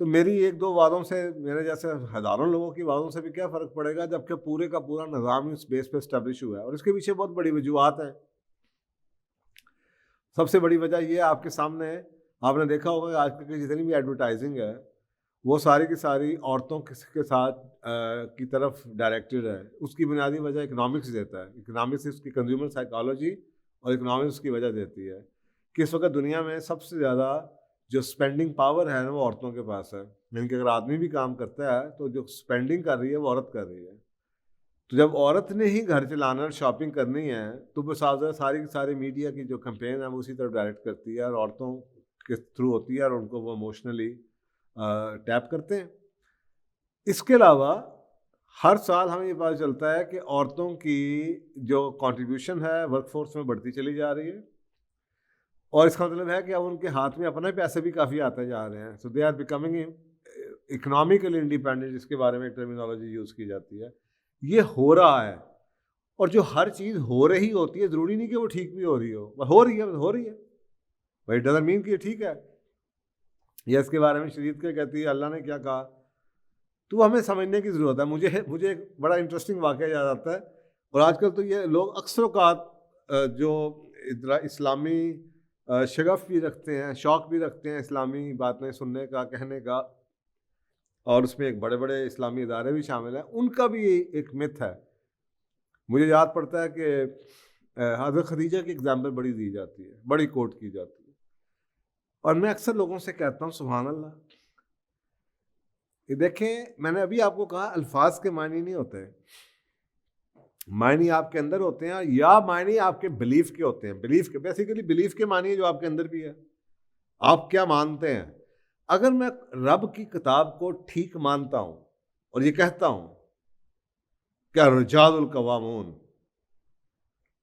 تو میری ایک دو باتوں سے میرے جیسے ہزاروں لوگوں کی باتوں سے بھی کیا فرق پڑے گا، جبکہ پورے کا پورا نظام اس بیس پہ اسٹیبلش ہوا ہے. اور اس کے پیچھے بہت بڑی وجوہات ہیں. سب سے بڑی وجہ یہ آپ کے سامنے ہے، آپ نے دیکھا ہوگا کہ آج کل کی جتنی بھی ایڈورٹائزنگ ہے وہ ساری کی ساری عورتوں کے ساتھ کی طرف ڈائریکٹڈ ہے. اس کی بنیادی وجہ اکنامکس دیتا ہے. اکنامکس اس کی کنزیومر سائیکالوجی اور اکنامکس اس کی وجہ دیتی ہے کہ اس وقت دنیا میں سب سے زیادہ جو اسپینڈنگ پاور ہے نا وہ عورتوں کے پاس ہے. یعنی کہ اگر آدمی بھی کام کرتا ہے تو جو اسپینڈنگ کر رہی ہے وہ عورت کر رہی ہے. تو جب عورت نے ہی گھر چلانا اور شاپنگ کرنی ہے تو وہ ساری کی ساری میڈیا کی جو کمپین ہے وہ اسی طرف ڈائریکٹ کرتی ہے اور عورتوں کے تھرو ہوتی ہے اور ان کو وہ ایموشنلی ٹیپ کرتے ہیں. اس کے علاوہ ہر سال ہمیں یہ پتہ چلتا ہے کہ عورتوں کی جو کنٹریبیوشن ہے ورک فورس میں بڑھتی چلی جا رہی ہے اور اس کا مطلب ہے کہ اب ان کے ہاتھ میں اپنے پیسے بھی کافی آتے جا رہے ہیں. So they are becoming economically independent, جس کے بارے میں ایک ٹرمینالوجی یوز کی جاتی ہے. یہ ہو رہا ہے اور جو ہر چیز ہو رہی ہوتی ہے ضروری نہیں کہ وہ ٹھیک بھی ہو رہی ہو رہی ہے بھائی ڈزنٹ مین کہ یہ ٹھیک ہے. یا اس کے بارے میں شریعت کیا کہتی ہے، اللہ نے کیا کہا، تو ہمیں سمجھنے کی ضرورت ہے. مجھے ایک بڑا انٹرسٹنگ واقعہ یاد آتا ہے. اور آج کل تو یہ لوگ اکثر اوقات جو اسلامی شغف بھی رکھتے ہیں، شوق بھی رکھتے ہیں اسلامی باتیں سننے کا، کہنے کا، اور اس میں ایک بڑے بڑے اسلامی ادارے بھی شامل ہیں، ان کا بھی ایک مت ہے. مجھے یاد پڑتا ہے کہ حضرت خدیجہ کی اگزامپل بڑی دی جاتی ہے، بڑی کوٹ کی جاتی ہے. اور میں اکثر لوگوں سے کہتا ہوں سبحان اللہ، یہ دیکھیں میں نے ابھی آپ کو کہا الفاظ کے معنی نہیں ہوتے، معنی آپ کے اندر ہوتے ہیں یا معنی آپ کے بلیف کے ہوتے ہیں. بلیف کے بیسیکلی بلیف کے معنی ہے جو آپ کے اندر بھی ہے، آپ کیا مانتے ہیں. اگر میں رب کی کتاب کو ٹھیک مانتا ہوں اور یہ کہتا ہوں کہ رجال القوامون،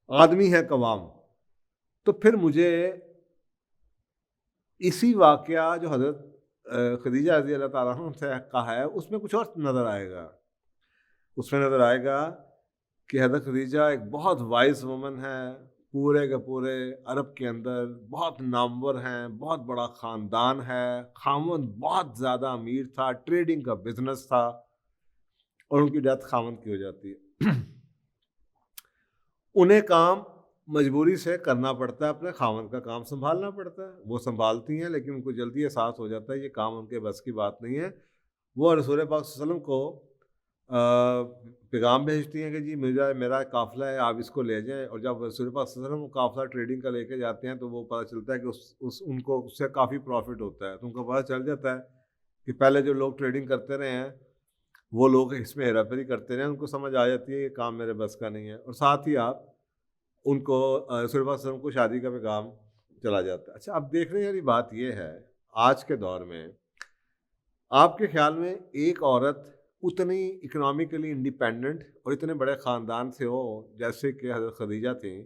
آدمی ہے قوام، تو پھر مجھے اسی واقعہ جو حضرت خدیجہ رضی اللہ تعالیٰ عنہ سے کہا ہے اس میں کچھ اور نظر آئے گا. اس میں نظر آئے گا کہ حضرت خدیجہ ایک بہت وائز وومن ہے، پورے کے پورے عرب کے اندر بہت نامور ہیں، بہت بڑا خاندان ہے، خاوند بہت زیادہ امیر تھا، ٹریڈنگ کا بزنس تھا، اور ان کی ڈیتھ خاوند کی ہو جاتی ہے. انہیں کام مجبوری سے کرنا پڑتا ہے، اپنے خاوند کا کام سنبھالنا پڑتا ہے. وہ سنبھالتی ہیں لیکن ان کو جلدی احساس ہو جاتا ہے یہ کام ان کے بس کی بات نہیں ہے. وہ رسول پاک صلی اللہ علیہ وسلم کو پیغام بھیجتی ہیں کہ جی میرا قافلہ ہے، آپ اس کو لے جائیں. اور جب رسول پاک صلی اللہ علیہ وسلم قافلہ ٹریڈنگ کا لے کے جاتے ہیں تو وہ پتہ چلتا ہے کہ ان کو اس سے کافی پروفٹ ہوتا ہے. تو ان کو پتہ چل جاتا ہے کہ پہلے جو لوگ ٹریڈنگ کرتے رہے ہیں وہ لوگ اس میں ہیرا پھیری کرتے رہے ہیں. ان کو سمجھ آ جاتی ہے یہ کام میرے بس کا نہیں ہے، اور ساتھ ہی آپ ان کو رسول پاک صلی اللہ علیہ وسلم کو شادی کا پیغام چلا جاتا ہے. اچھا، اب دیکھنے والی بات یہ ہے آج کے دور میں آپ کے خیال میں ایک عورت اتنی اکنامیکلی انڈیپینڈنٹ اور اتنے بڑے خاندان سے ہو جیسے کہ حضرت خدیجہ تھیں،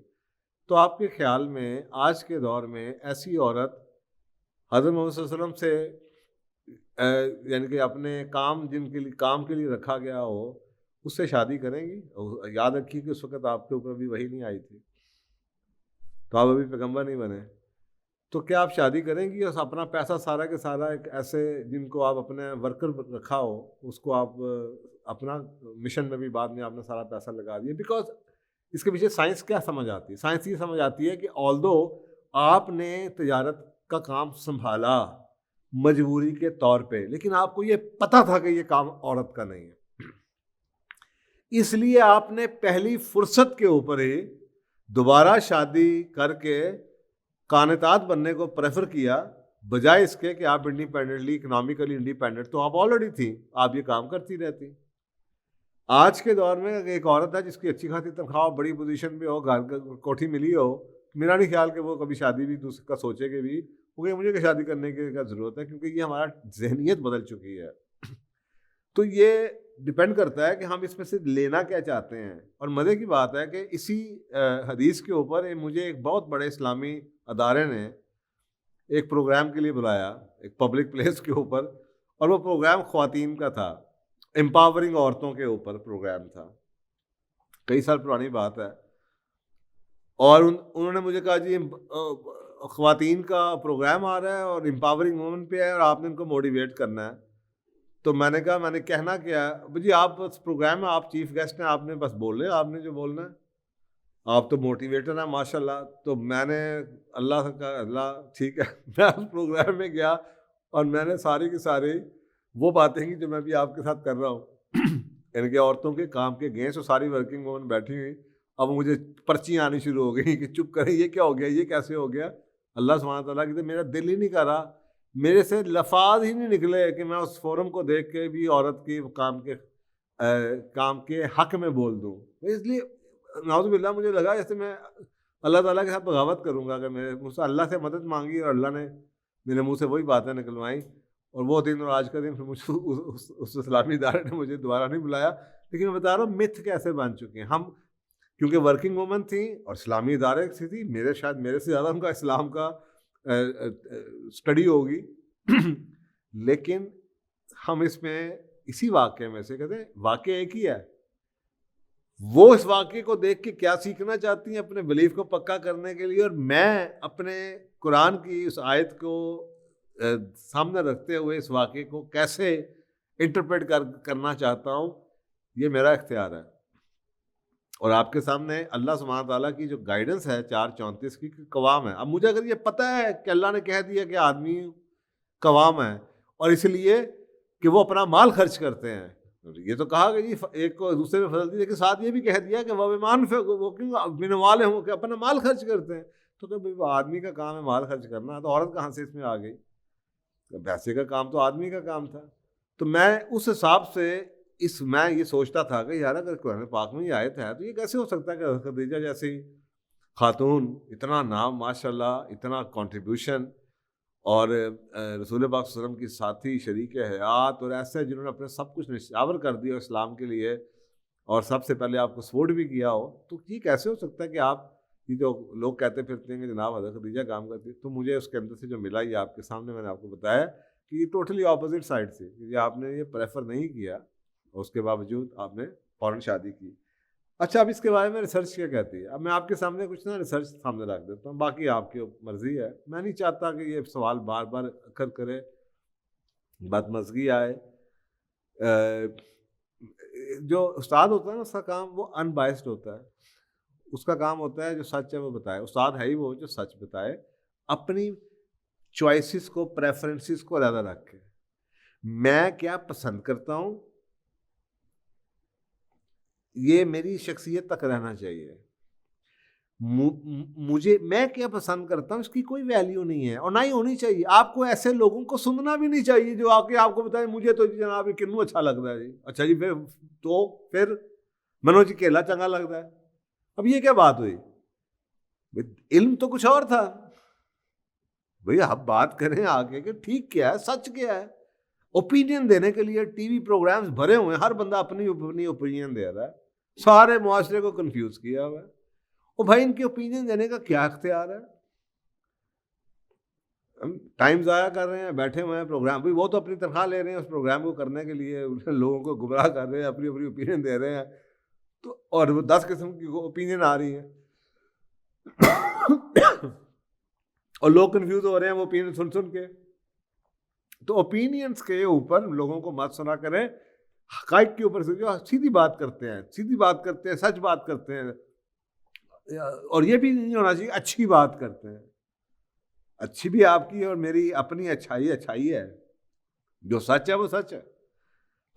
تو آپ کے خیال میں آج کے دور میں ایسی عورت حضرت محمد صلی اللہ علیہ وسلم سے یعنی کہ اپنے کام کام کے لیے رکھا گیا ہو اس سے شادی کریں گی؟ یاد رکھیے کہ اس وقت آپ کے اوپر بھی وحی نہیں آئی تھی، تو آپ ابھی پیغمبر نہیں بنے. تو کیا آپ شادی کریں گی اور اپنا پیسہ سارا کے سارا ایک ایسے جن کو آپ اپنے ورکر رکھا ہو اس کو آپ اپنا مشن میں بھی بعد میں آپ نے سارا پیسہ لگا دیا؟ بیکاز اس کے پیچھے سائنس کیا سمجھ آتی ہے؟ سائنس یہ سمجھ آتی ہے کہ آلدو آپ نے تجارت کا کام سنبھالا مجبوری کے طور پہ، لیکن آپ کو یہ پتہ تھا کہ یہ کام عورت کا نہیں ہے، اس لیے آپ نے پہلی فرصت کے اوپر ہی دوبارہ شادی کر کے قانتات بننے کو پریفر کیا، بجائے اس کے کہ آپ انڈیپینڈنٹلی اکنامیکلی انڈیپینڈنٹ تو آپ آلریڈی تھی، آپ یہ کام کرتی رہتی. آج کے دور میں ایک عورت ہے جس کی اچھی خاصی تنخواہ ہو، بڑی پوزیشن پہ ہو، گھر کوٹھی ملی ہو، میرا نہیں خیال کہ وہ کبھی شادی بھی دوسرے کا سوچے گی بھی کیونکہ مجھے کہ شادی کرنے کی کیا ضرورت ہے، کیونکہ یہ ہمارا ذہنیت بدل چکی ہے. تو یہ ڈپینڈ کرتا ہے کہ ہم اس میں سے لینا کیا چاہتے ہیں. اور مزے کی بات ہے کہ اسی حدیث کے اوپر مجھے ایک بہت بڑے اسلامی ادارے نے ایک پروگرام کے لیے بلایا، ایک پبلک پلیس کے اوپر، اور وہ پروگرام خواتین کا تھا، امپاورنگ عورتوں کے اوپر پروگرام تھا، کئی سال پرانی بات ہے. اور انہوں نے مجھے کہا جی خواتین کا پروگرام آ رہا ہے اور امپاورنگ وومن پہ ہے اور آپ نے ان کو موٹیویٹ کرنا ہے. تو میں نے کہا میں نے کہنا کیا ہے جی, آپ اس پروگرام میں آپ چیف گیسٹ ہیں, آپ نے بس بولے, آپ نے جو بولنا ہے, آپ تو موٹیویٹر ہیں ماشاء اللہ. تو میں نے اللہ سے کہا اللہ ٹھیک ہے, میں اس پروگرام میں گیا اور میں نے ساری کی ساری وہ باتیں کی جو میں بھی آپ کے ساتھ کر رہا ہوں. ان کے عورتوں کے کام کے گئے تو ساری ورکنگ وومن بیٹھی ہوئی, اب مجھے پرچیاں آنی شروع ہو گئی کہ چپ کریں, یہ کیا ہو گیا, یہ کیسے ہو گیا. اللہ سبحانہ تعالیٰ کی تو میرا دل ہی نہیں کر رہا, میرے سے لفاظ ہی نہیں نکلے کہ میں اس فورم کو دیکھ کے بھی عورت کی کام کے حق میں بول دوں. اس لیے نعوذ باللہ مجھے لگا جیسے میں اللہ تعالیٰ کے ساتھ بغاوت کروں گا. اگر میں مجھ سے اللہ سے مدد مانگی اور اللہ نے میرے منہ سے وہی باتیں نکلوائیں, اور وہ دن اور آج کا دن پھر مجھے اس اسلامی ادارے نے مجھے دوبارہ نہیں بلایا. لیکن میں بتا رہا ہوں متھ کیسے بن چکے ہیں ہم, کیونکہ ورکنگ وومن تھیں اور اسلامی ادارے سے تھی, شاید میرے سے زیادہ ان کا اسلام کا اسٹڈی ہوگی. لیکن ہم اس میں اسی واقعے میں سے کہتے ہیں واقعہ ایک ہی ہے, وہ اس واقعے کو دیکھ کے کیا سیکھنا چاہتی ہیں اپنے بلیف کو پکا کرنے کے لیے, اور میں اپنے قرآن کی اس آیت کو سامنے رکھتے ہوئے اس واقعے کو کیسے انٹرپریٹ کرنا چاہتا ہوں, یہ میرا اختیار ہے. اور آپ کے سامنے اللہ سبحانہ تعالیٰ کی جو گائیڈنس ہے 4:34 کی قوام ہے. اب مجھے اگر یہ پتہ ہے کہ اللہ نے کہہ دیا کہ آدمی قوام ہے, اور اس لیے کہ وہ اپنا مال خرچ کرتے ہیں, یہ تو کہا کہ جی ایک کو دوسرے میں فضل دی, لیکن ساتھ یہ بھی کہہ دیا کہ وہ بیمان وہ کیوں بن والے ہوں کہ اپنا مال خرچ کرتے ہیں. تو کہ آدمی کا کام ہے مال خرچ کرنا, تو عورت کہاں سے اس میں آ گئی؟ پیسے کا کام تو آدمی کا کام تھا. تو میں اس حساب سے میں یہ سوچتا تھا کہ یار اگر قرآن پاک میں یہ آیت ہے تو یہ کیسے ہو سکتا ہے کہ حضرت خدیجہ جیسی خاتون, اتنا نام ماشاء اللہ, اتنا کنٹریبیوشن, اور رسول پاک صلی اللہ علیہ وسلم کی ساتھی شریک حیات, اور ایسے جنہوں نے اپنے سب کچھ نشاور کر دیا اسلام کے لیے, اور سب سے پہلے آپ کو سپورٹ بھی کیا ہو, تو یہ کیسے ہو سکتا ہے کہ آپ یہ جو لوگ کہتے پھرتے ہیں کہ جناب حضرت خدیجہ کام کرتی ہے. تو مجھے اس کے اندر سے جو ملا یہ آپ کے سامنے میں نے آپ کو بتایا کہ یہ ٹوٹلی اپوزٹ سائڈ سے, یہ آپ نے یہ پریفر نہیں کیا, اور اس کے باوجود آپ نے فوراً شادی کی. اچھا, اب اس کے بارے میں ریسرچ کیا کہتی ہے؟ اب میں آپ کے سامنے کچھ نا ریسرچ سامنے رکھ دیتا ہوں, باقی آپ کی مرضی ہے. میں نہیں چاہتا کہ یہ سوال بار بار اکر کرے, بدمزگی آئے. جو استاد ہوتا ہے نا اس کا کام وہ ان بائسڈ ہوتا ہے, اس کا کام ہوتا ہے جو سچ ہے وہ بتائے. استاد ہے ہی وہ جو سچ بتائے, اپنی چوائسیز کو, پریفرنسز کو علیحدہ رکھ کے. میں کیا پسند کرتا ہوں یہ میری شخصیت تک رہنا چاہیے. مجھے میں کیا پسند کرتا ہوں اس کی کوئی ویلیو نہیں ہے, اور نہ ہی ہونی چاہیے. آپ کو ایسے لوگوں کو سننا بھی نہیں چاہیے جو آ کے آپ کو بتائیں مجھے تو جناب یہ کنوں اچھا لگتا ہے جی. اچھا جی, پھر منو جی کیلا چنگا لگتا ہے. اب یہ کیا بات ہوئی؟ علم تو کچھ اور تھا بھئی. آپ بات کریں آگے کہ ٹھیک کیا ہے, سچ کیا ہے. اوپینین دینے کے لیے ٹی وی پروگرامز بھرے ہوئے ہیں, ہر بندہ اپنی اوپینین دے رہا ہے, سارے معاشرے کو کنفیوز کیا ہوا ہے. اور بھائی ان کی اوپینین دینے کا کیا اختیار ہے؟ ہم ٹائم ضائع کر رہے ہیں, بیٹھے ہوئے ہیں پروگرام, وہ تو اپنی تنخواہ لے رہے ہیں اس پروگرام کو کرنے کے لیے, لوگوں کو گمراہ کر رہے ہیں, اپنی اپنی اوپینین دے رہے ہیں, تو اور وہ 10 قسم کی اوپینین آ رہی ہیں اور لوگ کنفیوز ہو رہے ہیں وہ اوپینین سن سن کے. تو اوپینینس کے اوپر لوگوں کو مت سنا کریں, حقائق کے اوپر جو سیدھی بات کرتے ہیں, سیدھی بات کرتے ہیں, سچ بات کرتے ہیں. اور یہ بھی نہیں ہونا چاہیے اچھی بات کرتے ہیں. اچھی بھی آپ کی اور میری اپنی اچھائی ہے, جو سچ ہے وہ سچ ہے.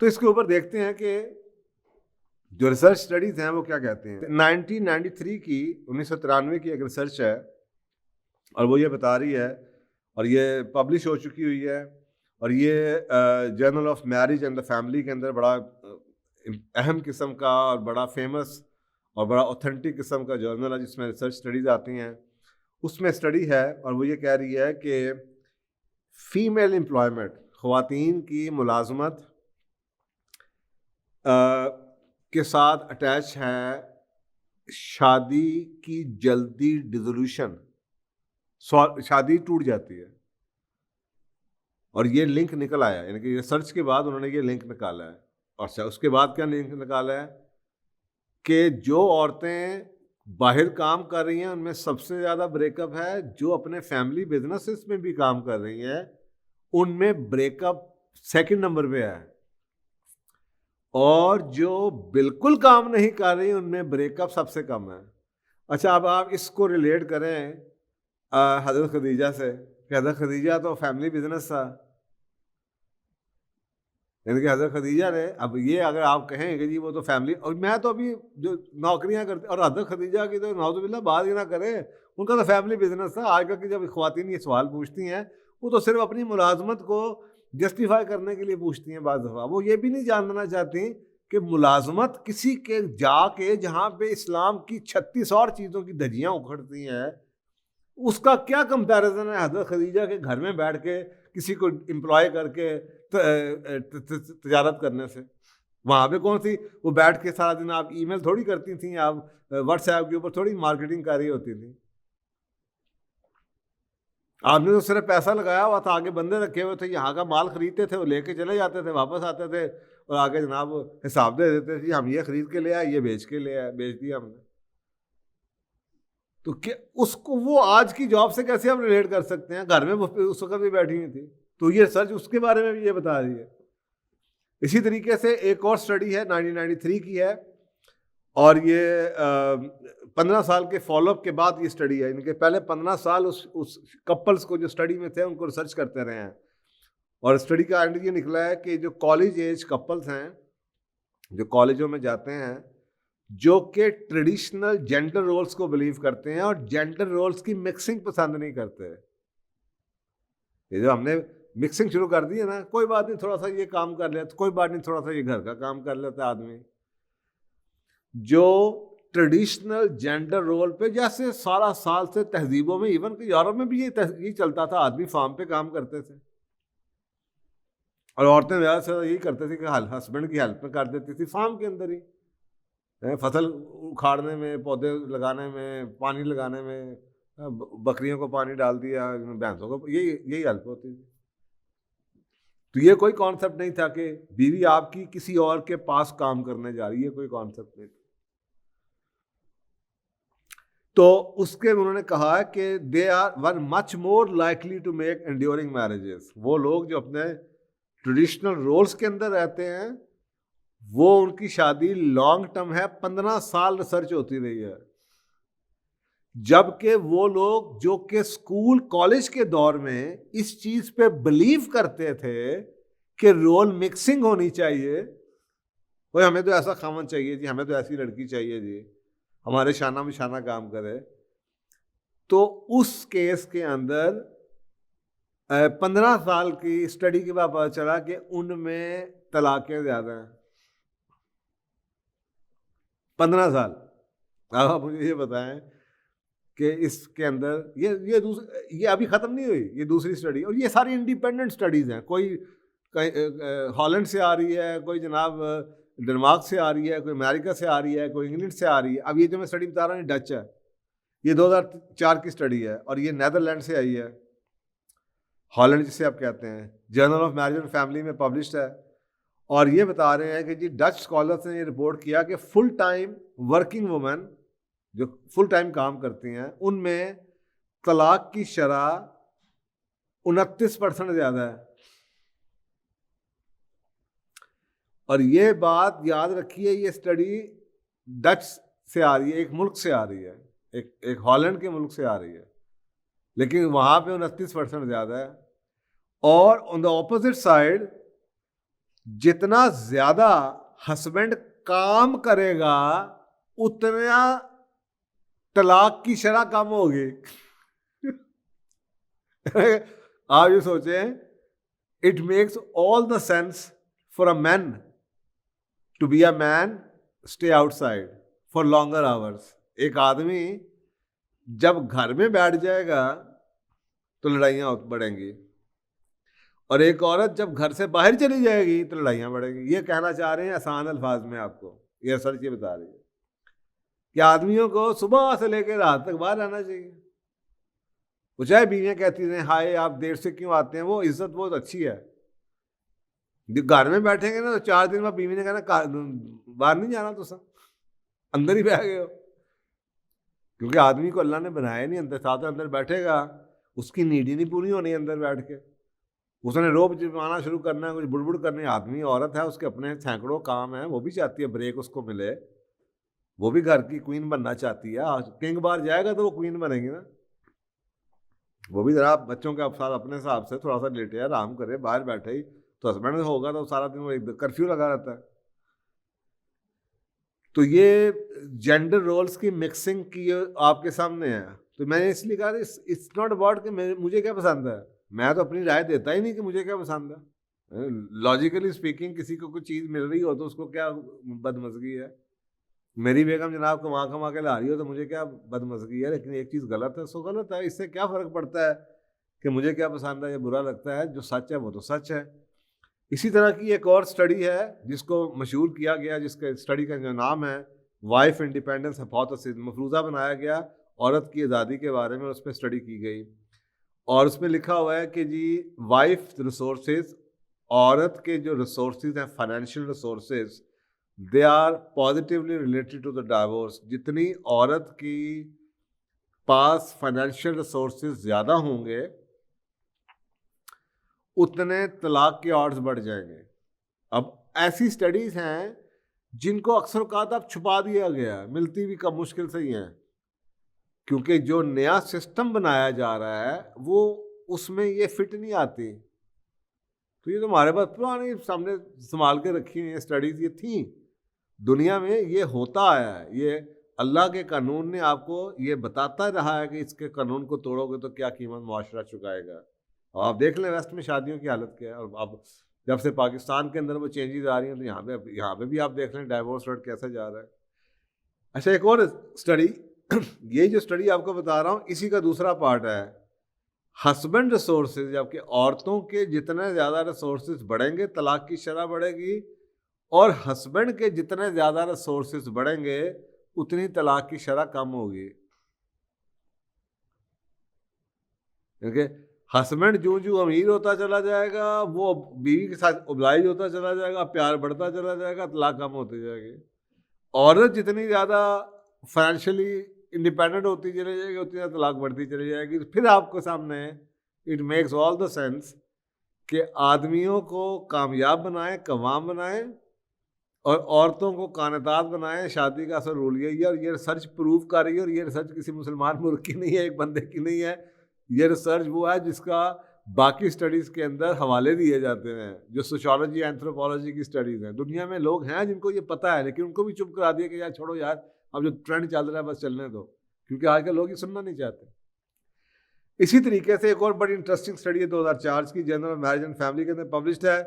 تو اس کے اوپر دیکھتے ہیں کہ جو ریسرچ سٹڈیز ہیں وہ کیا کہتے ہیں. 1993 کی 1993 کی ایک ریسرچ ہے, اور وہ یہ بتا رہی ہے, اور یہ پبلش ہو چکی ہوئی ہے, اور یہ journal of marriage and the family کے اندر بڑا اہم قسم کا اور بڑا فیمس اور بڑا اوتھینٹک قسم کا جرنل ہے جس میں ریسرچ سٹڈیز آتی ہیں. اس میں اسٹڈی ہے, اور وہ یہ کہہ رہی ہے کہ فیمیل امپلائمنٹ, خواتین کی ملازمت کے ساتھ اٹیچ ہے شادی کی جلدی ڈیزولوشن, شادی ٹوٹ جاتی ہے. اور یہ لنک نکل آیا, یعنی کہ ریسرچ کے بعد انہوں نے یہ لنک نکالا ہے. اور اس کے بعد کیا لنک نکالا ہے کہ جو عورتیں باہر کام کر رہی ہیں ان میں سب سے زیادہ بریک اپ ہے جو اپنے فیملی بزنسز میں بھی کام کر رہی ہیں، ان میں بریک اپ سیکنڈ نمبر پہ ہے، اور جو بالکل کام نہیں کر رہی ان میں بریک اپ سب سے کم ہے۔ اچھا اب آپ اس کو ریلیٹ کریں حضرت خدیجہ سے، کہ حضرت خدیجہ تو فیملی بزنس تھا، یعنی کہ حضرت خدیجہ نے، اب یہ اگر آپ کہیں کہ جی وہ تو فیملی، اور میں تو ابھی جو نوکریاں کرتے، اور حضرت خدیجہ کی تو نعوذ باللہ بات ہی نہ کرے، ان کا تو فیملی بزنس تھا۔ آج کل کی جب خواتین یہ سوال پوچھتی ہیں وہ تو صرف اپنی ملازمت کو جسٹیفائی کرنے کے لیے پوچھتی ہیں، بعض دفعہ وہ یہ بھی نہیں جاننا چاہتی کہ ملازمت کسی کے جا کے جہاں پہ اسلام کی 36 اور چیزوں کی دھجیاں اکھڑتی ہیں، اس کا کیا کمپیریزن ہے حضرت خدیجہ کے گھر میں بیٹھ کے کسی کو امپلائی کر کے تجارت کرنے سے؟ وہاں پہ کون سی وہ بیٹھ کے سارا دن آپ ای میل تھوڑی کرتی تھیں، آپ واٹس ایپ کے اوپر تھوڑی مارکیٹنگ کر رہی ہوتی تھی، آپ نے تو صرف پیسہ لگایا ہوا تھا، آگے بندے رکھے ہوئے تھے، یہاں کا مال خریدتے تھے، وہ لے کے چلے جاتے تھے، واپس آتے تھے اور آگے جناب حساب دے دیتے تھے، ہم یہ خرید کے لے آئے، یہ بیچ کے لے آئے، بیچ دیا ہم نے۔ تو کیا اس کو وہ آج کی جاب سے کیسے ہم ریلیٹ کر سکتے ہیں؟ گھر میں وہ اس وقت بھی بیٹھی ہوئی تھی، تو یہ ریسرچ اس کے بارے میں بھی یہ بتا رہی ہے۔ اسی طریقے سے ایک اور اسٹڈی ہے 1993 کی ہے، اور یہ 15 سال کے فالو اپ کے بعد یہ اسٹڈی ہے، ان کے پہلے 15 سال اس کپلس کو جو اسٹڈی میں تھے ان کو ریسرچ کرتے رہے ہیں، اور اسٹڈی کا اینڈ یہ نکلا ہے کہ جو کالج ایج کپلس ہیں، جو کالجوں میں جاتے ہیں، جو کہ ٹریڈیشنل جینڈر رولز کو بلیو کرتے ہیں اور جینڈر رولز کی مکسنگ پسند نہیں کرتے، یہ جو ہم نے مکسنگ شروع کر دی ہے نا، کوئی بات نہیں تھوڑا سا یہ کام کر لیتا، کوئی بات نہیں تھوڑا سا یہ گھر کا کام کر لیتا ہے آدمی، جو ٹریڈیشنل جینڈر رول پہ، جیسے سارا سال سے تہذیبوں میں، ایون کہ یورپ میں بھی یہ چلتا تھا، آدمی فارم پہ کام کرتے تھے اور عورتیں زیادہ سے زیادہ یہی کرتے تھے کہ ہسبینڈ کی ہیلپ میں کر دیتی تھی فارم کے اندر ہی، فصل اکھاڑنے میں، پودے لگانے میں، پانی لگانے میں، بکریوں کو پانی ڈال دیا، بھینسوں کو، یہی ہیلپ ہوتی تھی۔ تو یہ کوئی کانسیپٹ نہیں تھا کہ بیوی آپ کی کسی اور کے پاس کام کرنے جا رہی ہے، کوئی کانسیپٹ نہیں تھا۔ تو اس کے انہوں نے کہا کہ they are one much more likely to make enduring marriages, وہ لوگ جو اپنے ٹریڈیشنل رولز کے اندر رہتے ہیں وہ ان کی شادی لانگ ٹرم ہے، 15 سال ریسرچ ہوتی رہی ہے، جبکہ وہ لوگ جو کہ اسکول کالج کے دور میں اس چیز پہ بلیو کرتے تھے کہ رول مکسنگ ہونی چاہیے، کوئی ہمیں تو ایسا خاوند چاہیے جی، ہمیں تو ایسی لڑکی چاہیے جی، ہمارے شانہ میں شانہ کام کرے، تو اس کیس کے اندر 15 سال کی اسٹڈی کے بعد پتا چلا کہ ان میں طلاقیں زیادہ ہیں۔ 15 سال، آپ مجھے یہ بتائیں کہ اس کے اندر یہ ابھی ختم نہیں ہوئی، یہ دوسری اسٹڈی، اور یہ ساری انڈیپینڈنٹ اسٹڈیز ہیں، کوئی ہالینڈ سے آ رہی ہے، کوئی جناب ڈنمارک سے آ رہی ہے، کوئی امریکہ سے آ رہی ہے، کوئی انگلینڈ سے آ رہی ہے۔ اب یہ جو میں اسٹڈی بتا رہا ہوں ڈچ ہے، یہ 2004 کی اسٹڈی ہے، اور یہ نیدرلینڈ سے آئی ہے، ہالینڈ جسے آپ کہتے ہیں، journal of marriage and family میں پبلشڈ ہے، اور یہ بتا رہے ہیں کہ جی ڈچ اسکالرس نے یہ رپورٹ کیا کہ فل ٹائم ورکنگ وومن جو فل ٹائم کام کرتی ہیں ان میں طلاق کی شرح 29% زیادہ ہے، اور یہ بات یاد رکھیے، یہ اسٹڈی ڈچ سے آ رہی ہے، ایک ملک سے آ رہی ہے، ایک ہالینڈ کے ملک سے آ رہی ہے، لیکن وہاں پہ 29% زیادہ ہے، اور آن دا اپوزٹ سائڈ جتنا زیادہ ہسبینڈ کام کرے گا اتنا طلاق کی شرح کم ہوگی۔ آپ یہ سوچیں، it makes all the sense for a man to be a man stay outside for longer hours. ایک آدمی جب گھر میں بیٹھ جائے گا تو لڑائیاں بڑھیں گی، اور ایک عورت جب گھر سے باہر چلی جائے گی تو لڑائیاں بڑھیں گی۔ یہ کہنا چاہ رہے ہیں آسان الفاظ میں آپ کو، یہ ریسرچ یہ بتا رہی ہے کہ آدمیوں کو صبح سے لے کے رات تک باہر رہنا چاہیے، وہ چاہے بیویاں کہتی ہیں ہائے آپ دیر سے کیوں آتے ہیں، وہ عزت بہت اچھی ہے۔ گھر میں بیٹھیں گے نا تو 4 دن بعد بیوی نے کہنا باہر نہیں جانا، تو سب اندر ہی بیٹھ گئے ہو۔ کیونکہ آدمی کو اللہ نے بنایا نہیں اندر، ساتھ اندر بیٹھے گا، اس کی نیڈ ہی نہیں پوری ہونی اندر بیٹھ کے، اس نے روب جمانا شروع کرنا ہے، کچھ بڑبڑ کرنی. آدمی عورت ہے، اس کے اپنے سینکڑوں کام ہیں، وہ بھی چاہتی ہے بریک اس کو ملے، وہ بھی گھر کی کوئین بننا چاہتی ہے. کنگ بار جائے گا تو وہ کوئین بنے گی نا. وہ بھی ذرا بچوں کے ساتھ اپنے حساب سے تھوڑا سا لیٹے آرام کرے، باہر بیٹھے ہی تو ہسبینڈ ہوگا تو سارا دن وہ ایک کرفیو لگا رہتا ہے. تو یہ جینڈر رولز کی مکسنگ کی آپ کے سامنے ہے. تو میں نے اس لیے کہا اٹس ناٹ اباؤٹ کہ مجھے کیا پسند ہے، میں تو اپنی رائے دیتا ہی نہیں کہ مجھے کیا پسند ہے. لاجیکلی اسپیکنگ کسی کو کوئی چیز مل رہی ہو تو اس کو کیا بدمزگی ہے. میری بیگم جناب کما کے لا رہی ہو تو مجھے کیا بدمزگی ہے، لیکن ایک چیز غلط ہے سو غلط ہے. اس سے کیا فرق پڑتا ہے کہ مجھے کیا پسند ہے یا برا لگتا ہے. جو سچ ہے وہ تو سچ ہے. اسی طرح کی ایک اور اسٹڈی ہے جس کو مشہور کیا گیا، جس کے اسٹڈی کا جو نام ہے وائف انڈیپینڈنس ہائپوتھیسس، مفروضہ بنایا گیا عورت کی آزادی کے بارے میں، اس پہ اسٹڈی کی گئی. اور اس میں لکھا ہوا ہے کہ جی وائف ریسورسز، عورت کے جو ریسورسز ہیں financial resources, they are positively related to the divorce. جتنی عورت کی پاس فائنینشیل ریسورسز زیادہ ہوں گے اتنے طلاق کے آڈز بڑھ جائیں گے. اب ایسی اسٹڈیز ہیں جن کو اکثر اوقات اب چھپا دیا گیا ہے، ملتی بھی کم مشکل سے ہی ہیں، کیونکہ جو نیا سسٹم بنایا جا رہا ہے وہ اس میں یہ فٹ نہیں آتی. تو یہ تو ہمارے پاس پرانی سامنے سنبھال کے رکھی ہوئی اسٹڈیز یہ تھیں. دنیا میں یہ ہوتا آیا ہے، یہ اللہ کے قانون نے آپ کو یہ بتاتا رہا ہے کہ اس کے قانون کو توڑو گے تو کیا قیمت معاشرہ چکائے گا. اور آپ دیکھ لیں ویسٹ میں شادیوں کی حالت کیا ہے، اور اب جب سے پاکستان کے اندر وہ چینجز آ رہی ہیں تو یہاں پہ بھی آپ دیکھ لیں ڈائیورس ریٹ کیسا جا رہا ہے. اچھا ایک اور اسٹڈی، یہ جو اسٹڈی آپ کو بتا رہا ہوں اسی کا دوسرا پارٹ ہے ہسبینڈ ریسورسز. جبکہ عورتوں کے جتنے زیادہ ریسورسز بڑھیں گے طلاق کی شرح بڑھے گی، اور ہسبینڈ کے جتنے زیادہ ریسورسز بڑھیں گے اتنی طلاق کی شرح کم ہوگی. کیونکہ ہسبینڈ جو امیر ہوتا چلا جائے گا وہ بیوی کے ساتھ اوبلائج ہوتا چلا جائے گا، پیار بڑھتا چلا جائے گا، طلاق کم ہوتی جائے گی. عورت جتنی زیادہ فائنینشلی انڈیپینڈنٹ ہوتی چلی جائے گی اتنی زیادہ طلاق بڑھتی چلی جائے گی. پھر آپ کو سامنے it makes all the sense کہ آدمیوں کو کامیاب بنائیں، قوام بنائیں، اور عورتوں کو قانتات بنائیں. شادی کا اصل رول یہی ہے، اور یہ ریسرچ پروو کر رہی ہے، اور یہ ریسرچ کسی مسلمان ملک کی نہیں ہے، ایک بندے کی نہیں ہے. یہ ریسرچ وہ ہے جس کا باقی اسٹڈیز کے اندر حوالے دیے جاتے ہیں، جو سوشالوجی اینتھروپولوجی کی اسٹڈیز ہیں. دنیا میں لوگ ہیں جن کو یہ پتہ ہے، لیکن ان کو بھی چپ کرا دیا کہ یار چھوڑو یار، اب جو ٹرینڈ چل رہا ہے بس چلنے دو، کیونکہ آج کل لوگ یہ سننا نہیں چاہتے. اسی طریقے سے ایک اور بڑی انٹرسٹنگ اسٹڈی ہے 2004 کی، جنرل میرج اینڈ فیملی کے اندر پبلشڈ ہے،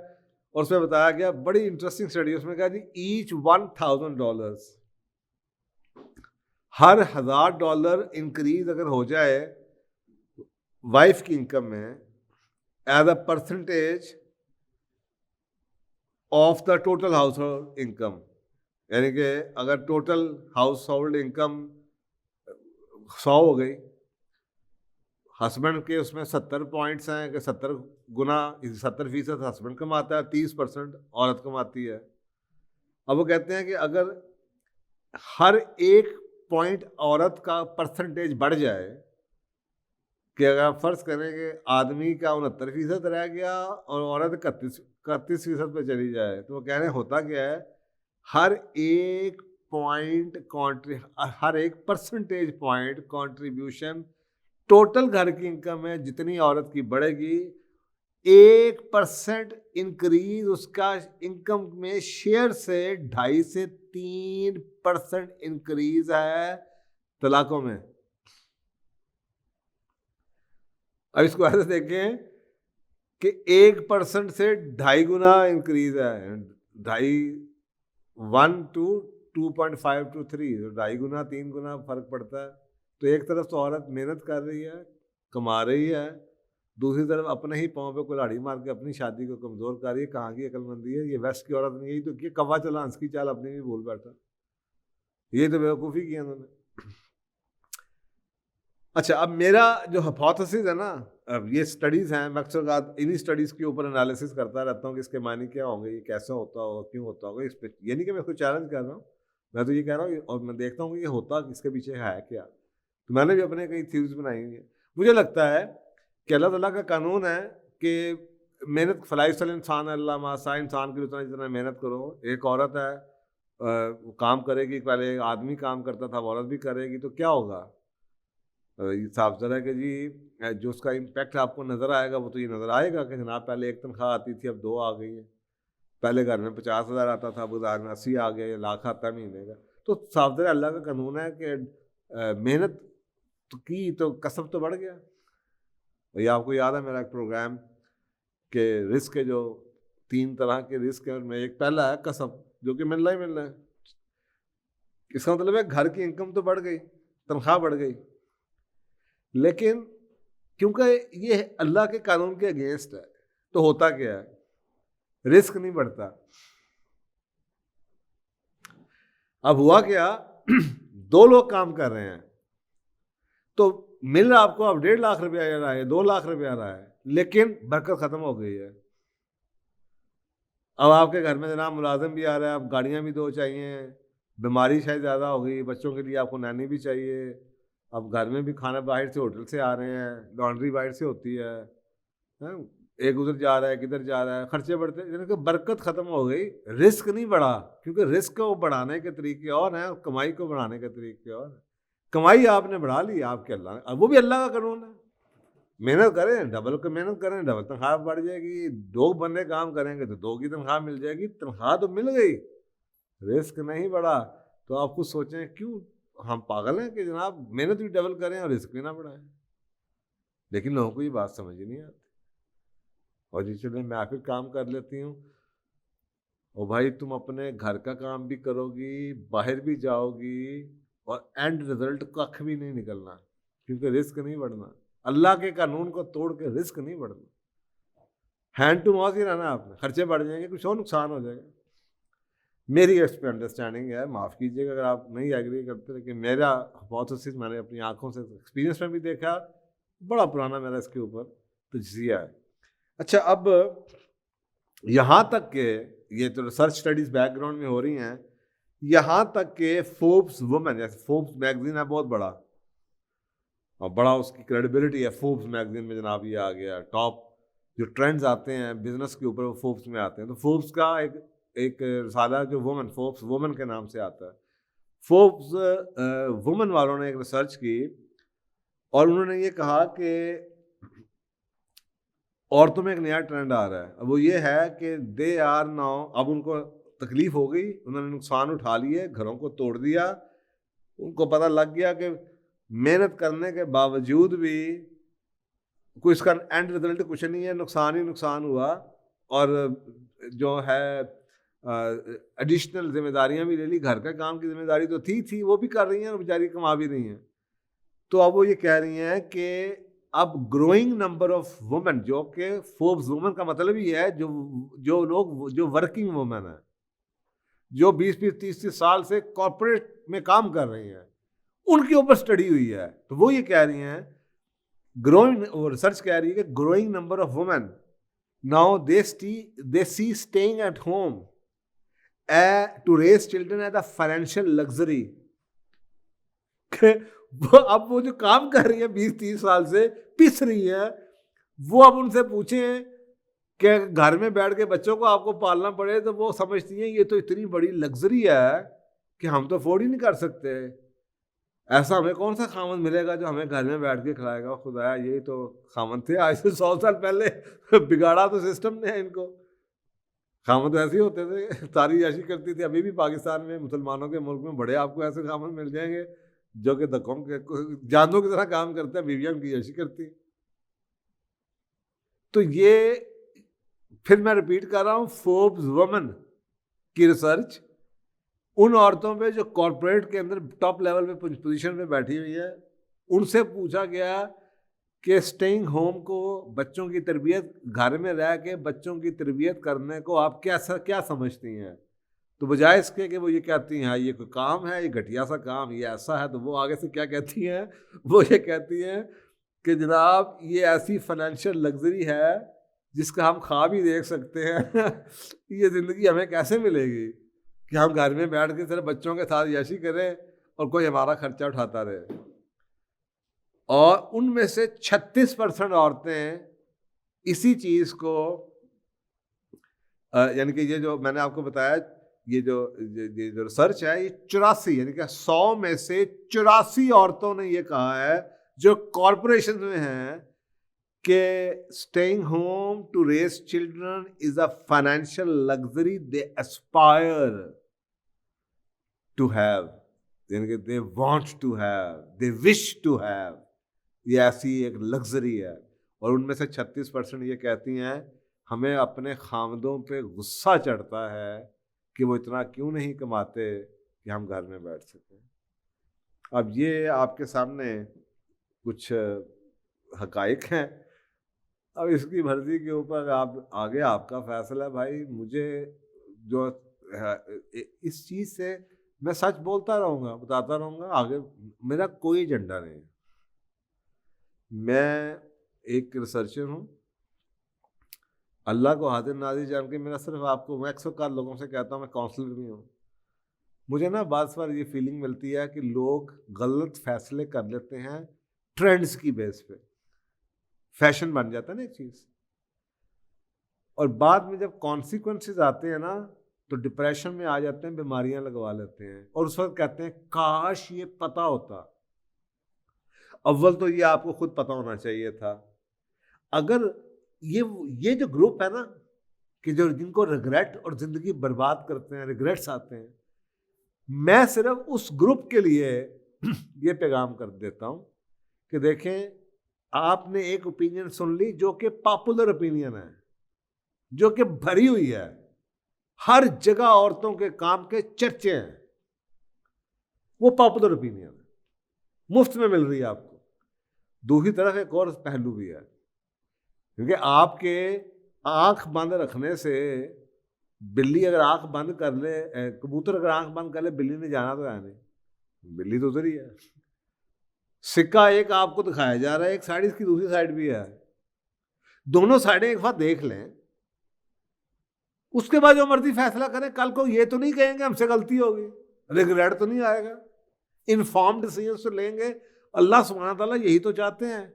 اور اس میں بتایا گیا بڑی انٹرسٹنگ اسٹڈی. اس میں کہا جی ایچ $1,000، ہر $1,000 انکریز اگر ہو جائے وائف کی انکم میں as a percentage of the total house hold income, یعنی کہ اگر ٹوٹل ہاؤس ہولڈ انکم 100 ہو گئی، ہسبینڈ کے اس میں 70 پوائنٹس ہیں کہ 70 گنا 70% ہسبینڈ کماتا ہے، 30% عورت کماتی ہے. اب وہ کہتے ہیں کہ اگر ہر ایک پوائنٹ عورت کا پرسنٹیج بڑھ جائے، کہ اگر آپ فرض کریں کہ آدمی کا 69% رہ گیا اور عورت 31% پہ چلی جائے، تو وہ کہہ رہے ہیں ہوتا کیا ہے، ہر ایک پوائنٹ ہر ایک پرسنٹیج پوائنٹ کانٹریبیوشن ٹوٹل گھر کی انکم ہے جتنی عورت کی بڑھے گی، 1% انکریز اس کا انکم میں شیئر سے 2.5 سے 3% انکریز ہے طلاقوں میں. اب اس کو ایسے دیکھیں کہ 1% سے 2.5 گنا انکریز ہے، 1 to 2.5 to 3، 2.5 گنا 3 گنا فرق پڑتا ہے. تو ایک طرف تو عورت محنت کر رہی ہے، کما رہی ہے، دوسری طرف اپنے ہی پاؤں پہ کلاڑی مار کے اپنی شادی کو کمزور کر رہی ہے. کہاں کی عقل مندی ہے یہ؟ ویسٹ کی عورت نے یہی تو کیا، کوا چلا ہنس کی چال اپنی بھی بھول بیٹھا، یہ تو بیوقوفی کی انہوں نے. اچھا اب میرا جو ہائپوتھیسس ہے نا، اب یہ اسٹڈیز ہیں، میں اکثر انہی اسٹڈیز کے اوپر انالیسس کرتا رہتا ہوں کہ اس کے معنی کیا ہوں گے، یہ کیسا ہوتا ہوگا، کیوں ہوتا ہوگا. اس پہ یہ نہیں کہ میں کوئی چیلنج کر رہا ہوں، میں تو یہ کہہ رہا ہوں اور میں دیکھتا ہوں کہ یہ ہوتا اس کے پیچھے ہے کیا. تو میں نے بھی اپنے کئی تھیوریز بنائی ہیں. مجھے لگتا ہے کہ اللہ تعالیٰ کا قانون ہے کہ محنت فلائسل انسان اللہ ماسا انسان کے جتنا محنت کرو. ایک عورت ہے وہ کام کرے گی, پہلے ایک آدمی کام کرتا تھا, وہ عورت بھی کرے گی, تو کیا ہوگا؟ یہ صاف ظاہر ہے کہ جی جو اس کا امپیکٹ آپ کو نظر آئے گا وہ تو یہ نظر آئے گا کہ جناب پہلے ایک تنخواہ آتی تھی اب 2 آ گئی ہیں. پہلے گھر میں 50,000 آتا تھا, اب گھر میں 80 آ گئے, لاکھ آتا مہینے کا. تو صاف ظاہر اللہ کا قانون ہے کہ محنت کی تو کسب تو بڑھ گیا. یہ آپ کو یاد ہے میرا ایک پروگرام کہ رزق کے جو 3 طرح کے رزق ہیں, میں ایک پہلا ہے کسب جو کہ ملنا ہی ملنا ہے. اس کا مطلب ہے گھر کی انکم تو بڑھ گئی, تنخواہ بڑھ گئی, لیکن کیونکہ یہ اللہ کے قانون کے اگینسٹ ہے تو ہوتا کیا ہے, رزق نہیں بڑھتا. اب ہوا کیا, 2 لوگ کام کر رہے ہیں تو مل رہا آپ کو اب 1.5 لاکھ روپیہ آ رہا ہے, 2 لاکھ روپیہ آ رہا ہے, لیکن برکت ختم ہو گئی ہے. اب آپ کے گھر میں جناب ملازم بھی آ رہا ہے, اب گاڑیاں بھی 2 چاہیے, بیماری شاید زیادہ ہو گئی, بچوں کے لیے آپ کو نانی بھی چاہیے, اب گھر میں بھی کھانا باہر سے ہوٹل سے آ رہے ہیں, لانڈری باہر سے ہوتی ہے, ایک ادھر جا رہا ہے کدھر جا رہا ہے, خرچے بڑھتے, یعنی کہ برکت ختم ہو گئی, رزق نہیں بڑھا. کیونکہ رزق کو بڑھانے کے طریقے اور ہیں اور کمائی کو بڑھانے کے طریقے اور ہیں. کمائی آپ نے بڑھا لی آپ کے اللہ نے, اب وہ بھی اللہ کا قانون ہے. محنت کریں ڈبل کو محنت کریں, ڈبل تنخواہ بڑھ جائے گی. 2 بندے کام کریں گے تو 2 کی تنخواہ مل جائے گی. تنخواہ تو مل گئی, رزق نہیں بڑھا. تو آپ خود سوچیں کیوں ہم پاگل ہیں کہ جناب محنت بھی ڈبل کریں اور رزق بھی نہ بڑھائیں. لیکن لوگوں کو یہ بات سمجھ ہی نہیں آتی. اور جی چلے میں پھر کام کر لیتی ہوں. اور بھائی تم اپنے گھر کا کام بھی کرو گی, باہر بھی جاؤ گی, اور اینڈ رزلٹ کھ بھی نہیں نکلنا, کیونکہ رزق نہیں بڑھنا. اللہ کے قانون کو توڑ کے رزق نہیں بڑھنا. ہینڈ ٹو ماؤتھ ہی رہنا آپ نے, خرچے بڑھ جائیں گے, کچھ اور نقصان ہو جائے گا. میری اس پہ انڈرسٹینڈنگ ہے, معاف کیجیے گا اگر آپ نہیں ایگری کرتے, لیکن میرا ہائپوتھیسس میں نے اپنی آنکھوں سے ایکسپیرینس میں بھی دیکھا, بڑا پرانا میرا اس کے اوپر تجزیہ ہے. اچھا, اب یہاں تک کہ یہ تو ریسرچ اسٹڈیز بیک گراؤنڈ میں ہو رہی ہیں, یہاں تک کہ فوربس وومن, جیسے فوربس میگزین ہے بہت بڑا اور بڑا اس کی کریڈیبلٹی ہے, فوربس میگزین میں جناب یہ آ گیا, ٹاپ جو ٹرینڈز آتے ہیں بزنس کے اوپر وہ فوربس میں آتے ہیں. تو فوربس کا ایک رسالہ جو وومن, فوربس وومن کے نام سے آتا ہے. فوربس وومن والوں نے ایک ریسرچ کی اور انہوں نے یہ کہا کہ عورتوں میں ایک نیا ٹرینڈ آ رہا ہے. اب وہ یہ ہے کہ دے آر ناؤ, اب ان کو تکلیف ہو گئی, انہوں نے نقصان اٹھا لیے, گھروں کو توڑ دیا, ان کو پتہ لگ گیا کہ محنت کرنے کے باوجود بھی کوئی اس کا اینڈ رزلٹ کچھ نہیں ہے, نقصان ہی نقصان ہوا. اور جو ہے ایڈیشنل ذمہ داریاں بھی لے لی, گھر کا کام کی ذمہ داری تو تھی وہ بھی کر رہی ہیں اور بیچاری کما بھی رہی ہیں. تو اب وہ یہ کہہ رہی ہیں کہ اب گروئنگ نمبر آف وومن, جو کہ فوربس وومن کا مطلب ہی ہے جو لوگ جو ورکنگ وومن ہیں, جو 20-30 سال سے کارپوریٹ میں کام کر رہی ہیں, ان کے اوپر اسٹڈی ہوئی ہے. تو وہ یہ کہہ رہی ہیں, گروئنگ ریسرچ کہہ رہی ہے کہ growing number of women now they see staying at home to raise children as a financial luxury. اب وہ جو کام کر رہی ہے 20-30 سال سے پس رہی ہے, وہ اب ان سے پوچھیں کہ گھر میں بیٹھ کے بچوں کو آپ کو پالنا پڑے, تو وہ سمجھتی ہیں یہ تو اتنی بڑی لگژری ہے کہ ہم تو افورڈ ہی نہیں کر سکتے. ایسا ہمیں کون سا خامن ملے گا جو ہمیں گھر میں بیٹھ کے کھلائے گا. خدایا یہی تو خامن تھے آج سے 100 سال پہلے, بگاڑا تو سسٹم نے ان کو. خامن تو ایسے ہی ہوتے تھے, ساری عیاشی کرتی تھی. ابھی بھی پاکستان میں مسلمانوں کے ملک میں بڑے آپ کو ایسے خامن مل جائیں گے جو کہ دھکوں کے جانوروں کی طرح کام کرتے ہیں, بیویاں ان کی عیاشی کرتی. تو یہ پھر میں ریپیٹ کر رہا ہوں, فوربس وومن کی ریسرچ ان عورتوں پہ جو کارپوریٹ کے اندر ٹاپ لیول پہ پوزیشن پہ بیٹھی ہوئی ہے, ان سے پوچھا گیا کہ اسٹیئنگ ہوم کو, بچوں کی تربیت, گھر میں رہ کے بچوں کی تربیت کرنے کو آپ کیا سمجھتی ہیں. تو بجائے اس کے کہ وہ یہ کہتی ہیں یہ کوئی کام ہے, یہ گھٹیا سا کام, یہ ایسا ہے, تو وہ آگے سے کیا کہتی ہیں, وہ یہ کہتی ہیں کہ جناب یہ ایسی فائنینشیل لگژری ہے جس کا ہم خواب ہی دیکھ سکتے ہیں. یہ زندگی ہمیں کیسے ملے گی کہ ہم گھر میں بیٹھ کے صرف بچوں کے ساتھ عیاشی کریں اور کوئی ہمارا خرچہ اٹھاتا رہے. اور ان میں سے 36% عورتیں اسی چیز کو یعنی کہ یہ جو میں نے آپ کو بتایا یہ جو ریسرچ ہے یہ 84 یعنی کہ 100 میں سے 84 عورتوں نے یہ کہا ہے جو کارپوریشن میں ہیں کہ staying home to raise children is a financial luxury they aspire to have یعنی کہ they want to have they wish to have. یہ ایسی ایک لگژری ہے. اور ان میں سے 36% یہ کہتی ہیں ہمیں اپنے خامدوں پہ غصہ چڑھتا ہے کہ وہ اتنا کیوں نہیں کماتے کہ ہم گھر میں بیٹھ سکیں. اب یہ آپ کے سامنے کچھ حقائق ہیں. اب اس کی مرضی کے اوپر آپ آگے آپ کا فیصلہ ہے بھائی. مجھے جو اس چیز سے میں سچ بولتا رہوں گا, بتاتا رہوں گا, آگے میرا کوئی ایجنڈا نہیں ہے. میں ایک ریسرچر ہوں, اللہ کو حاضر ناظر جان کے میرا صرف آپ کو, میں اکثر کار لوگوں سے کہتا ہوں میں کاؤنسلر بھی ہوں. مجھے نا بعض بار یہ فیلنگ ملتی ہے کہ لوگ غلط فیصلے کر لیتے ہیں ٹرینڈز کی بیس پہ. فیشن بن جاتا ہے نا ایک چیز, اور بعد میں جب کانسیکوینسز آتے ہیں نا تو ڈپریشن میں آ جاتے ہیں, بیماریاں لگوا لیتے ہیں, اور اس وقت کہتے ہیں کاش یہ پتہ ہوتا. اول تو یہ آپ کو خود پتہ ہونا چاہیے تھا. اگر یہ جو گروپ ہے نا کہ جو جن کو ریگریٹ اور زندگی برباد کرتے ہیں, ریگریٹس آتے ہیں, میں صرف اس گروپ کے لیے یہ پیغام کر دیتا ہوں کہ دیکھیں آپ نے ایک اوپینین سن لی جو کہ پاپولر اوپینین ہے, جو کہ بھری ہوئی ہے, ہر جگہ عورتوں کے کام کے چرچے ہیں, وہ پاپولر اوپینین ہے, مفت میں مل رہی ہے آپ کو. دوسری طرف ایک اور پہلو بھی ہے, کیونکہ آپ کے آنکھ بند رکھنے سے بلی اگر آنکھ بند کر لے, کبوتر اگر آنکھ بند کر لے, بلی نے جانا تو ہے نہیں, بلی تو ادھر ہی ہے. سکہ ایک آپ کو دکھایا جا رہا ہے, ایک سائڈ اس کی دوسری سائڈ بھی ہے, دونوں سائڈیں ایک بار دیکھ لیں, اس کے بعد جو مرضی فیصلہ کریں. کل کو یہ تو نہیں کہیں گے ہم سے غلطی ہوگی, ریگریٹ تو نہیں آئے گا, انفارم ڈیسیژن سے لیں گے. اللہ سبحانہ تعالیٰ یہی تو چاہتے ہیں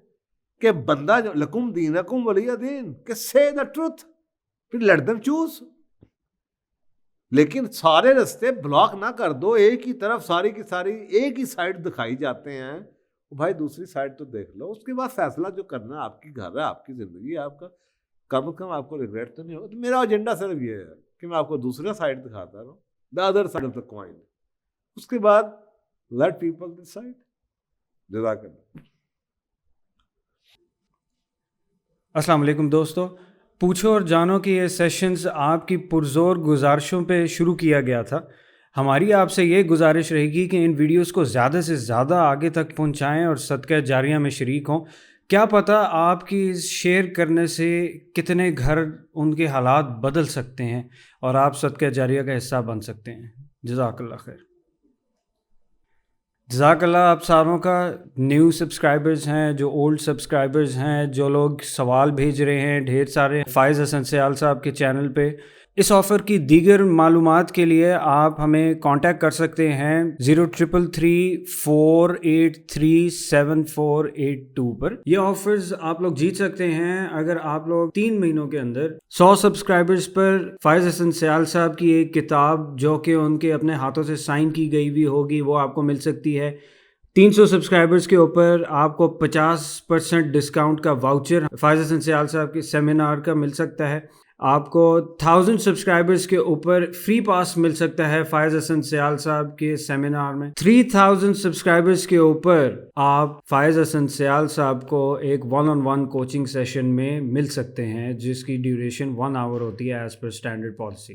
کہ بندہ لکم دینکم ولی دین, کہ say the truth, پھر let them choose. لیکن سارے رستے بلاک نہ کر دو, ایک ہی طرف ساری کی ساری ایک ہی سائڈ دکھائی جاتے ہیں. بھائی دوسری سائڈ تو دیکھ لو, اس کے بعد فیصلہ جو کرنا ہے, آپ کی گھر ہے, آپ کی زندگی ہے, آپ کا کم از کم آپ کو ریگریٹ تو نہیں ہوگا. تو میرا ایجنڈا صرف یہ ہے کہ میں آپ کو دوسرا سائڈ دکھاتا رہوں, the other side of the coin. اس کے بعد let people decide. جزاک اللہ. السلام علیکم دوستو. پوچھو اور جانو کہ یہ سیشنز آپ کی پرزور گزارشوں پہ شروع کیا گیا تھا. ہماری آپ سے یہ گزارش رہے گی کہ ان ویڈیوز کو زیادہ سے زیادہ آگے تک پہنچائیں اور صدقہ جاریہ میں شریک ہوں. کیا پتہ آپ کی شیئر کرنے سے کتنے گھر ان کے حالات بدل سکتے ہیں اور آپ صدقہ جاریہ کا حصہ بن سکتے ہیں. جزاک اللہ خیر. جزاک اللہ آپ ساروں کا. نیو سبسکرائبرز ہیں, جو اولڈ سبسکرائبرز ہیں, جو لوگ سوال بھیج رہے ہیں ڈھیر سارے فائز حسن سیال صاحب کے چینل پہ. اس آفر کی دیگر معلومات کے لیے آپ ہمیں کانٹیکٹ کر سکتے ہیں 0333483742 پر. یہ آفرز آپ لوگ جیت سکتے ہیں اگر آپ لوگ 3 مہینوں کے اندر 100 سبسکرائبرز پر فائز حسن سیال صاحب کی ایک کتاب جو کہ ان کے اپنے ہاتھوں سے سائن کی گئی ہوئی ہوگی وہ آپ کو مل سکتی ہے. 300 سبسکرائبرز کے اوپر آپ کو 50% ڈسکاؤنٹ کا واؤچر فائز حسن سیال صاحب کے سیمینار کا مل سکتا ہے. آپ کو 1000 سبسکرائبرز کے اوپر فری پاس مل سکتا ہے فائز حسن سیال صاحب کے سیمینار میں. 3000 سبسکرائبرز کے اوپر آپ فائز حسن سیال صاحب کو ایک 1-on-1 کوچنگ سیشن میں مل سکتے ہیں جس کی ڈیوریشن 1 آور ہوتی ہے ایز پر اسٹینڈرڈ پالیسی.